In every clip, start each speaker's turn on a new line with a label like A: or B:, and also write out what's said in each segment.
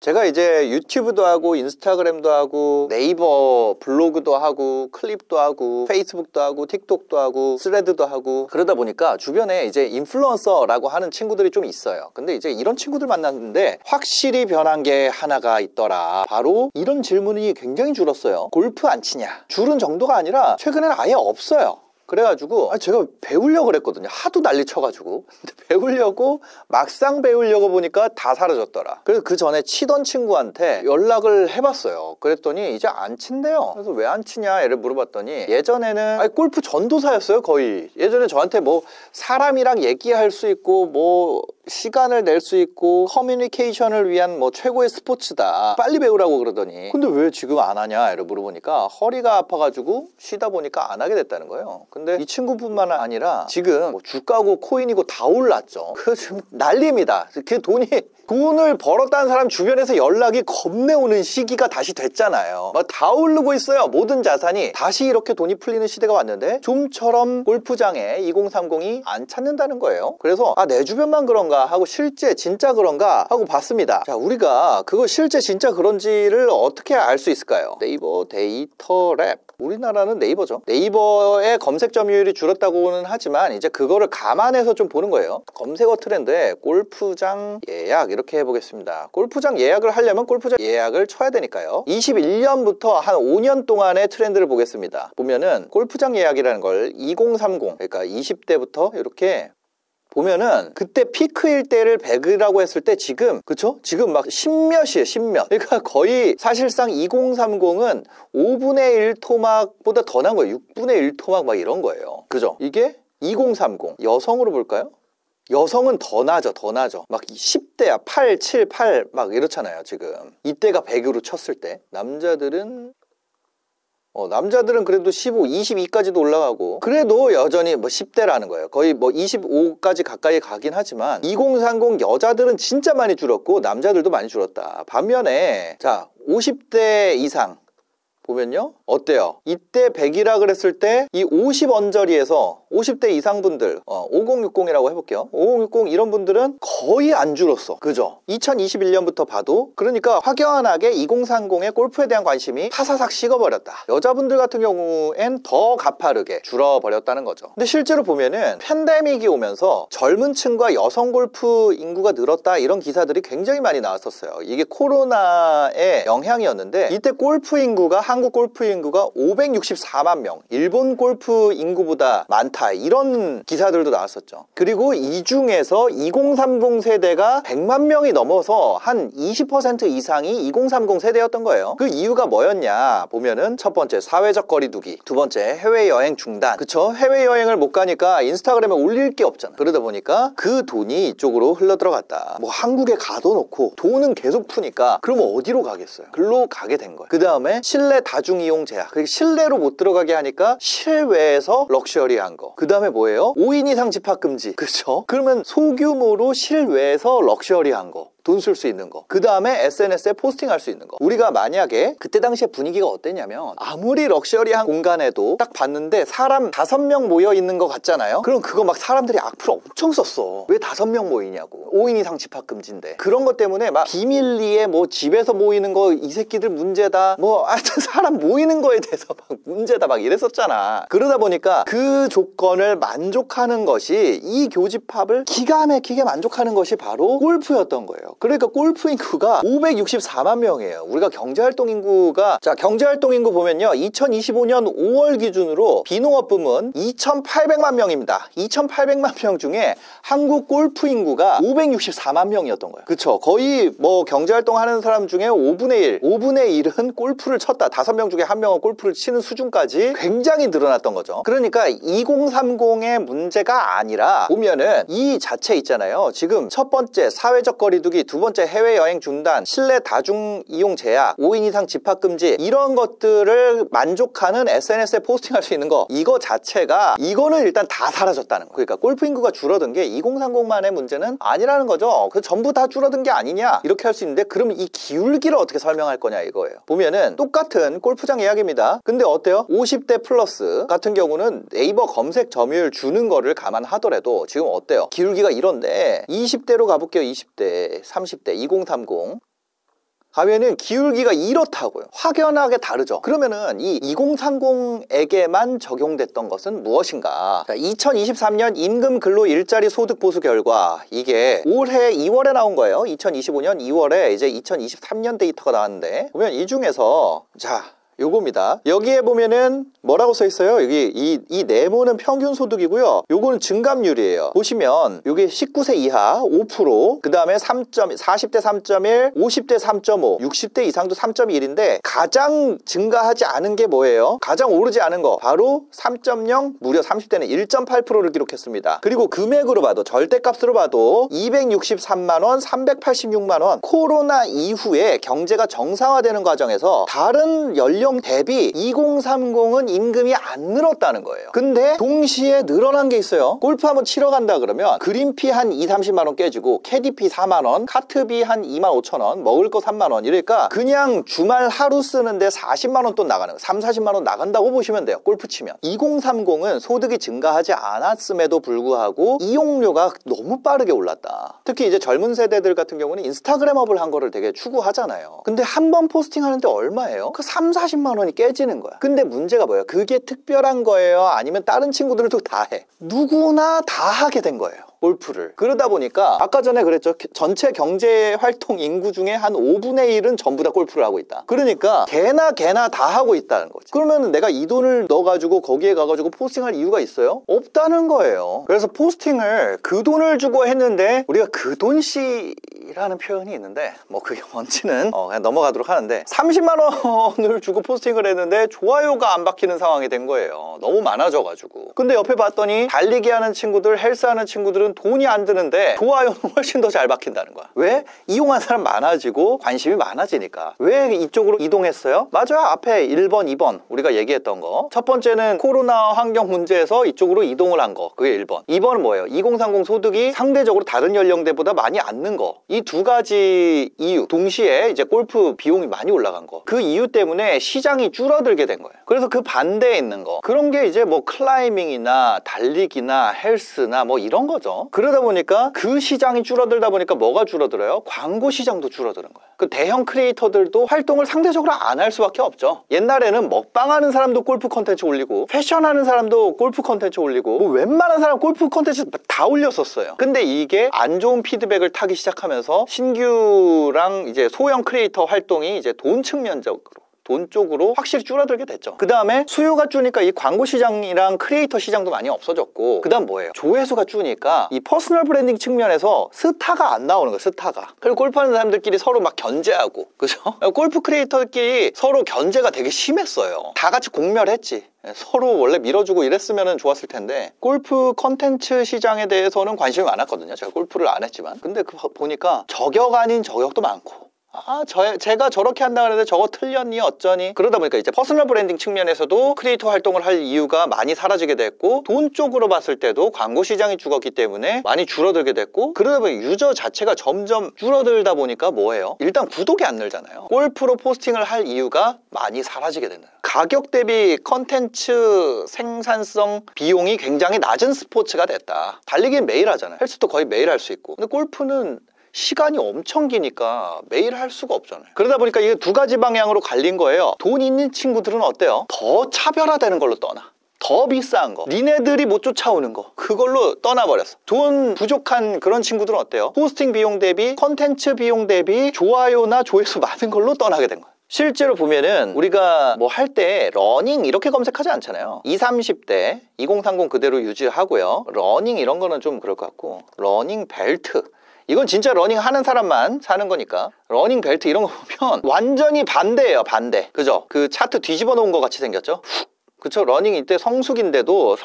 A: 제가 이제 유튜브도 하고 인스타그램도 하고 네이버 블로그도 하고 클립도 하고 페이스북도 하고 틱톡도 하고 스레드도 하고 그러다 보니까 주변에 이제 인플루언서라고 하는 친구들이 좀 있어요. 근데 이제 이런 친구들 만났는데 확실히 변한 게 하나가 있더라. 바로 이런 질문이 굉장히 줄었어요. 골프 안 치냐? 줄은 정도가 아니라 최근에는 아예 없어요. 그래가지고 제가 배우려고 그랬거든요. 하도 난리 쳐가지고. 근데 배우려고 막상 배우려고 보니까 다 사라졌더라. 그래서 그 전에 치던 친구한테 연락을 해봤어요. 그랬더니 이제 안 친대요. 그래서 왜 안 치냐 얘를 물어봤더니 예전에는 골프 전도사였어요. 거의. 예전에 저한테 뭐 사람이랑 얘기할 수 있고 뭐 시간을 낼 수 있고 커뮤니케이션을 위한 뭐 최고의 스포츠다. 빨리 배우라고 그러더니 근데 왜 지금 안 하냐 얘를 물어보니까 허리가 아파가지고 쉬다 보니까 안 하게 됐다는 거예요. 근데 이 친구뿐만 아니라 지금 뭐 주가고 코인이고 다 올랐죠. 그 지금 난리입니다. 그 돈을 벌었다는 사람 주변에서 연락이 겁내 오는 시기가 다시 됐잖아요. 막 다 오르고 있어요. 모든 자산이 다시 이렇게 돈이 풀리는 시대가 왔는데 좀처럼 골프장에 2030이 안 찾는다는 거예요. 그래서 내 주변만 그런가 하고 실제 진짜 그런가 하고 봤습니다. 자, 우리가 그거 실제 진짜 그런지를 어떻게 알 수 있을까요? 네이버 데이터 랩. 우리나라는 네이버죠. 네이버의 검색 점유율이 줄었다고는 하지만 이제 그거를 감안해서 좀 보는 거예요. 검색어 트렌드에 골프장 예약 이렇게 해보겠습니다. 골프장 예약을 하려면 골프장 예약을 쳐야 되니까요. 21년부터 한 5년 동안의 트렌드를 보겠습니다. 보면은 골프장 예약이라는 걸 2030 그러니까 20대부터 이렇게 보면은 그때 피크일 때를 100이라고 했을 때 지금 그쵸? 지금 막 10몇이에요. 10몇. 그러니까 거의 사실상 2030은 5분의 1 토막보다 더 난 거예요. 6분의 1 토막 막 이런 거예요. 그죠? 이게 2030 여성으로 볼까요? 여성은 더 나죠. 더 나죠. 막 10대야 8, 7, 8 막 이렇잖아요. 지금 이때가 100으로 쳤을 때 남자들은 그래도 15, 22까지도 올라가고 그래도 여전히 뭐 10대라는 거예요. 거의 뭐 25까지 가까이 가긴 하지만 2030 여자들은 진짜 많이 줄었고 남자들도 많이 줄었다. 반면에 자 50대 이상 보면요 어때요? 이때 100이라 그랬을 때 이 50 언저리에서 50대 이상 분들 5060이라고 해볼게요. 5060 이런 분들은 거의 안 줄었어. 그죠? 2021년부터 봐도 그러니까 확연하게 2030의 골프에 대한 관심이 사사삭 식어버렸다. 여자분들 같은 경우엔 더 가파르게 줄어버렸다는 거죠. 근데 실제로 보면은 팬데믹이 오면서 젊은 층과 여성 골프 인구가 늘었다 이런 기사들이 굉장히 많이 나왔었어요. 이게 코로나의 영향이었는데 이때 골프 인구가 한국 골프 인구가 564만 명 일본 골프 인구보다 많다 이런 기사들도 나왔었죠. 그리고 이 중에서 2030 세대가 100만 명이 넘어서 한 20% 이상이 2030 세대였던 거예요. 그 이유가 뭐였냐 보면은 첫 번째 사회적 거리두기, 두 번째 해외여행 중단. 그쵸? 해외여행을 못 가니까 인스타그램에 올릴 게 없잖아. 그러다 보니까 그 돈이 이쪽으로 흘러들어갔다. 뭐 한국에 가둬놓고 돈은 계속 푸니까 그러면 어디로 가겠어요? 글로 가게 된 거예요. 그 다음에 실내 다중이용 제약. 실내로 못 들어가게 하니까 실외에서 럭셔리한 거. 그 다음에 뭐예요? 5인 이상 집합금지. 그쵸? 그러면 소규모로 실외에서 럭셔리한 거. 돈 쓸 수 있는 거. 그 다음에 SNS에 포스팅할 수 있는 거. 우리가 만약에 그때 당시에 분위기가 어땠냐면 아무리 럭셔리한 공간에도 딱 봤는데 사람 5명 모여 있는 거 같잖아요. 그럼 그거 막 사람들이 악플 엄청 썼어. 왜 5명 모이냐고. 5인 이상 집합금지인데. 그런 것 때문에 막 비밀리에 뭐 집에서 모이는 거 이 새끼들 문제다. 뭐 하여튼 사람 모이는 거에 대해서 막 문제다 막 이랬었잖아. 그러다 보니까 그 조건을 만족하는 것이 이 교집합을 기가 막히게 만족하는 것이 바로 골프였던 거예요. 그러니까 골프 인구가 564만 명이에요. 우리가 경제활동 인구가 자 경제활동 인구 보면요 2025년 5월 기준으로 비농업 부문 2,800만 명입니다. 2,800만 명 중에 한국 골프 인구가 564만 명이었던 거예요. 그쵸? 거의 뭐 경제활동 하는 사람 중에 5분의 1은 골프를 쳤다. 5명 중에 1명은 골프를 치는 수준까지 굉장히 늘어났던 거죠. 그러니까 2030의 문제가 아니라 보면은 이 자체 있잖아요. 지금 첫 번째 사회적 거리두기, 두 번째 해외여행 중단, 실내 다중이용 제약, 5인 이상 집합금지 이런 것들을 만족하는 SNS에 포스팅할 수 있는 거 이거 자체가 이거는 일단 다 사라졌다는 거. 그러니까 골프 인구가 줄어든 게 2030만의 문제는 아니라는 거죠. 그 전부 다 줄어든 게 아니냐 이렇게 할 수 있는데 그럼 이 기울기를 어떻게 설명할 거냐 이거예요. 보면은 똑같은 골프장 예약입니다. 근데 어때요? 50대 플러스 같은 경우는 네이버 검색 점유율 주는 거를 감안하더라도 지금 어때요? 기울기가 이런데 20대로 가볼게요. 20대 30대 2030 가면은 기울기가 이렇다고요. 확연하게 다르죠. 그러면은 이 2030에게만 적용됐던 것은 무엇인가? 2023년 임금 근로 일자리 소득 보수 결과, 이게 올해 2월에 나온 거예요. 2025년 2월에 이제 2023년 데이터가 나왔는데, 보면 이 중에서 요겁니다. 여기에 보면은 뭐라고 써 있어요? 여기 이 네모는 평균 소득이고요. 요거는 증감률이에요. 보시면 요게 19세 이하 5%, 그 다음에 40대 3.1, 50대 3.5, 60대 이상도 3.1인데 가장 증가하지 않은 게 뭐예요? 가장 오르지 않은 거 바로 3.0, 무려 30대는 1.8%를 기록했습니다. 그리고 금액으로 봐도, 절대값으로 봐도 263만원, 386만원. 코로나 이후에 경제가 정상화되는 과정에서 다른 연령 대비 2030은 임금이 안 늘었다는 거예요. 근데 동시에 늘어난 게 있어요. 골프 한번 치러 간다 그러면 그린피 한 2, 30만원 깨지고, 캐디피 4만원, 카트비 한 2만 5천원, 먹을 거 3만원. 이러니까 그냥 주말 하루 쓰는데 40만원 돈 나가는 거, 3, 40만원 나간다고 보시면 돼요. 골프 치면. 2030은 소득이 증가하지 않았음에도 불구하고 이용료가 너무 빠르게 올랐다. 특히 이제 젊은 세대들 같은 경우는 인스타그램업을 한 거를 되게 추구하잖아요. 근데 한 번 포스팅하는데 얼마예요? 그 3, 40만 원이 깨지는 거야. 근데 문제가 뭐예요? 그게 특별한 거예요? 아니면 다른 친구들도 다 해? 누구나 다 하게 된 거예요, 골프를. 그러다 보니까 아까 전에 그랬죠. 전체 경제활동 인구 중에 한 5분의 1은 전부 다 골프를 하고 있다. 그러니까 개나 다 하고 있다는 거지. 그러면 내가 이 돈을 넣어가지고 거기에 가가지고 포스팅할 이유가 있어요? 없다는 거예요. 그래서 포스팅을 그 돈을 주고 했는데, 우리가 그 돈씨라는 표현이 있는데 뭐 그게 뭔지는 그냥 넘어가도록 하는데, 30만 원을 주고 포스팅을 했는데 좋아요가 안 박히는 상황이 된 거예요. 너무 많아져가지고. 근데 옆에 봤더니 달리기 하는 친구들, 헬스 하는 친구들은 돈이 안 드는데 좋아요는 훨씬 더 잘 박힌다는 거야. 왜? 이용한 사람 많아지고 관심이 많아지니까. 왜 이쪽으로 이동했어요? 맞아요. 앞에 1번, 2번 우리가 얘기했던 거. 첫 번째는 코로나 환경 문제에서 이쪽으로 이동을 한 거. 그게 1번. 2번은 뭐예요? 2030 소득이 상대적으로 다른 연령대보다 많이 안 는 거. 이 두 가지 이유, 동시에 이제 골프 비용이 많이 올라간 거. 그 이유 때문에 시장이 줄어들게 된 거예요. 그래서 그 반대에 있는 거, 그런 게 이제 뭐 클라이밍이나 달리기나 헬스나 뭐 이런 거죠. 그러다 보니까 그 시장이 줄어들다 보니까 뭐가 줄어들어요? 광고 시장도 줄어드는 거예요. 그 대형 크리에이터들도 활동을 상대적으로 안 할 수밖에 없죠. 옛날에는 먹방하는 사람도 골프 컨텐츠 올리고, 패션하는 사람도 골프 컨텐츠 올리고, 뭐 웬만한 사람 골프 컨텐츠 다 올렸었어요. 근데 이게 안 좋은 피드백을 타기 시작하면서 신규랑 이제 소형 크리에이터 활동이 이제 돈 측면적으로, 돈 쪽으로 확실히 줄어들게 됐죠. 그 다음에 수요가 줄니까 이 광고 시장이랑 크리에이터 시장도 많이 없어졌고, 그 다음 뭐예요? 조회수가 줄니까 이 퍼스널 브랜딩 측면에서 스타가 안 나오는 거예요. 스타가. 그리고 골프하는 사람들끼리 서로 막 견제하고, 그죠? 골프 크리에이터들끼리 서로 견제가 되게 심했어요. 다 같이 공멸했지. 서로 원래 밀어주고 이랬으면 좋았을 텐데, 골프 컨텐츠 시장에 대해서는 관심이 많았거든요. 제가 골프를 안 했지만. 근데 보니까 저격 아닌 저격도 많고, 제가 저렇게 한다 그랬는데 저거 틀렸니 어쩌니. 그러다 보니까 이제 퍼스널 브랜딩 측면에서도 크리에이터 활동을 할 이유가 많이 사라지게 됐고, 돈 쪽으로 봤을 때도 광고 시장이 죽었기 때문에 많이 줄어들게 됐고, 그러다 보니 유저 자체가 점점 줄어들다 보니까 뭐예요? 일단 구독이 안 늘잖아요. 골프로 포스팅을 할 이유가 많이 사라지게 된다. 가격 대비 컨텐츠 생산성 비용이 굉장히 낮은 스포츠가 됐다. 달리기는 매일 하잖아요. 헬스도 거의 매일 할 수 있고. 근데 골프는 시간이 엄청 기니까 매일 할 수가 없잖아요. 그러다 보니까 이게 두 가지 방향으로 갈린 거예요. 돈 있는 친구들은 어때요? 더 차별화되는 걸로 떠나. 더 비싼 거, 니네들이 못 쫓아오는 거, 그걸로 떠나버렸어. 돈 부족한 그런 친구들은 어때요? 포스팅 비용 대비, 컨텐츠 비용 대비 좋아요나 조회수 많은 걸로 떠나게 된 거예요. 실제로 보면은 우리가 뭐 할 때 러닝 이렇게 검색하지 않잖아요. 20, 30대 2030 그대로 유지하고요. 러닝 이런 거는 좀 그럴 것 같고, 러닝 벨트, 이건 진짜 러닝 하는 사람만 사는 거니까. 러닝 벨트 이런 거 보면 완전히 반대예요. 반대. 그죠? 그 차트 뒤집어 놓은 거 같이 생겼죠? 그쵸? 러닝 이때 성수기인데도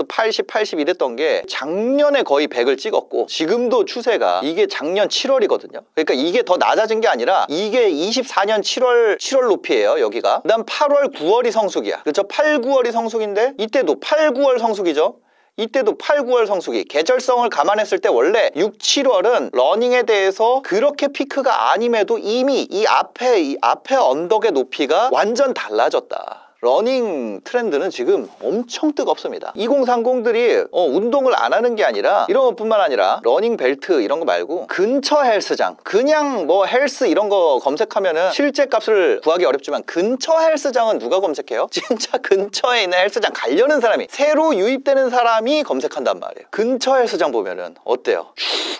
A: 80 이랬던 게 작년에 거의 100을 찍었고, 지금도 추세가 이게 작년 7월이거든요. 그러니까 이게 더 낮아진 게 아니라 이게 24년 7월 높이에요. 여기가. 그 다음 8월 9월이 성수기야. 그쵸? 8, 9월이 성수기인데 이때도 8, 9월 성수기죠. 이때도 8, 9월 성수기. 계절성을 감안했을 때 원래 6, 7월은 러닝에 대해서 그렇게 피크가 아님에도 이미 이 앞에 언덕의 높이가 완전 달라졌다 러닝 트렌드는 지금 엄청 뜨겁습니다. 2030들이 운동을 안 하는 게 아니라 이런 것뿐만 아니라 러닝 벨트 이런 거 말고 근처 헬스장, 그냥 뭐 헬스 이런 거 검색하면은 실제 값을 구하기 어렵지만 근처 헬스장은 누가 검색해요? 진짜 근처에 있는 헬스장 가려는 사람이, 새로 유입되는 사람이 검색한단 말이에요. 근처 헬스장 보면은 어때요?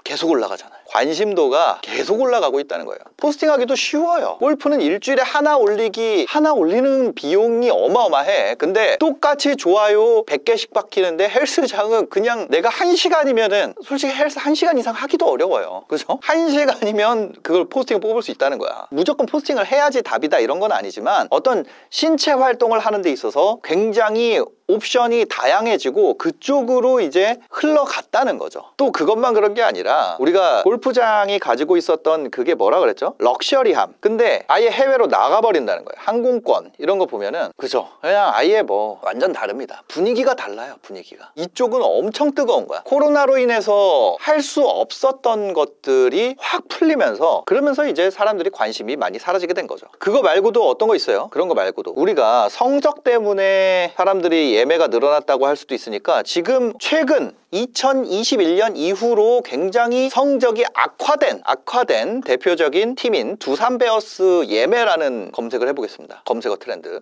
A: 계속 올라가잖아요. 관심도가 계속 올라가고 있다는 거예요. 포스팅하기도 쉬워요. 골프는 일주일에 하나 올리는 비용이 어마어마해. 근데 똑같이 좋아요 100개씩 박히는데 헬스장은 그냥 내가 1시간이면은 솔직히 헬스 1시간 이상 하기도 어려워요. 그죠? 1시간이면 그걸 포스팅 뽑을 수 있다는 거야. 무조건 포스팅을 해야지 답이다 이런 건 아니지만 어떤 신체 활동을 하는 데 있어서 굉장히 옵션이 다양해지고 그쪽으로 이제 흘러갔다는 거죠. 또 그것만 그런 게 아니라 우리가 골프장이 가지고 있었던 그게 뭐라 그랬죠? 럭셔리함. 근데 아예 해외로 나가버린다는 거예요. 항공권 이런 거 보면은 그죠? 그냥 아예 뭐 완전 다릅니다. 분위기가 달라요. 분위기가. 이쪽은 엄청 뜨거운 거야. 코로나로 인해서 할 수 없었던 것들이 확 풀리면서 그러면서 이제 사람들이 관심이 많이 사라지게 된 거죠. 그거 말고도 어떤 거 있어요? 그런 거 말고도 우리가 성적 때문에 사람들이 예매가 늘어났다고 할 수도 있으니까 지금 최근 2021년 이후로 굉장히 성적이 악화된 대표적인 팀인 두산 베어스 예매라는 검색을 해보겠습니다. 검색어 트렌드.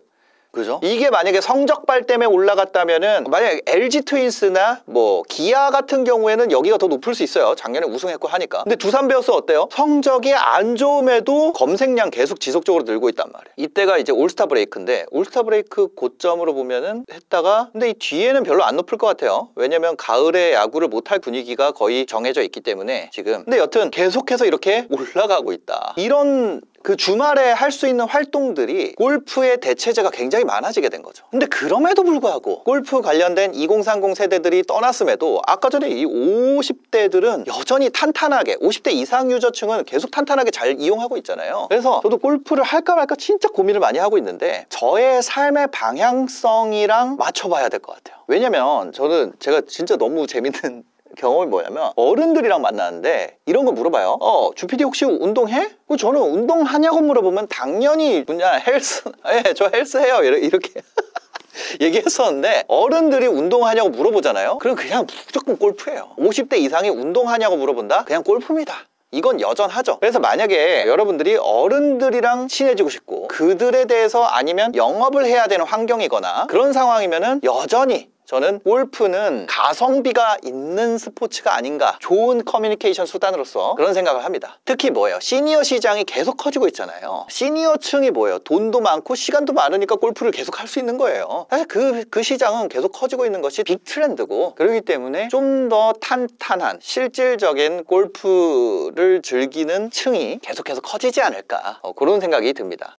A: 그죠? 이게 만약에 성적발 때문에 올라갔다면은 만약에 LG 트윈스나 뭐 기아 같은 경우에는 여기가 더 높을 수 있어요. 작년에 우승했고 하니까. 근데 두산 베어스 어때요? 성적이 안 좋음에도 검색량 계속 지속적으로 늘고 있단 말이에요. 이때가 이제 올스타 브레이크인데 올스타 브레이크 고점으로 보면은 했다가 근데 이 뒤에는 별로 안 높을 것 같아요. 왜냐면 가을에 야구를 못할 분위기가 거의 정해져 있기 때문에 지금. 근데 여튼 계속해서 이렇게 올라가고 있다. 이런 그 주말에 할 수 있는 활동들이 골프의 대체제가 굉장히 많아지게 된 거죠. 근데 그럼에도 불구하고 골프 관련된 2030 세대들이 떠났음에도 아까 전에 이 50대들은 여전히 탄탄하게 50대 이상 유저층은 계속 탄탄하게 잘 이용하고 있잖아요. 그래서 저도 골프를 할까 말까 진짜 고민을 많이 하고 있는데 저의 삶의 방향성이랑 맞춰봐야 될 것 같아요. 왜냐면 제가 진짜 너무 재밌는 경험이 뭐냐면 어른들이랑 만나는데 이런 거 물어봐요. 주PD 혹시 운동해? 저는 운동하냐고 물어보면 당연히 그냥 헬스, 저 헬스해요 이렇게 얘기했었는데 어른들이 운동하냐고 물어보잖아요. 그럼 그냥 무조건 골프예요. 50대 이상이 운동하냐고 물어본다? 그냥 골프입니다. 이건 여전하죠. 그래서 만약에 여러분들이 어른들이랑 친해지고 싶고 그들에 대해서 아니면 영업을 해야 되는 환경이거나 그런 상황이면은 여전히 저는 골프는 가성비가 있는 스포츠가 아닌가, 좋은 커뮤니케이션 수단으로서 그런 생각을 합니다. 특히 뭐예요? 시니어 시장이 계속 커지고 있잖아요. 시니어층이 뭐예요? 돈도 많고 시간도 많으니까 골프를 계속 할 수 있는 거예요. 사실 그 시장은 계속 커지고 있는 것이 빅 트렌드고 그렇기 때문에 좀 더 탄탄한 실질적인 골프를 즐기는 층이 계속해서 커지지 않을까 그런 생각이 듭니다.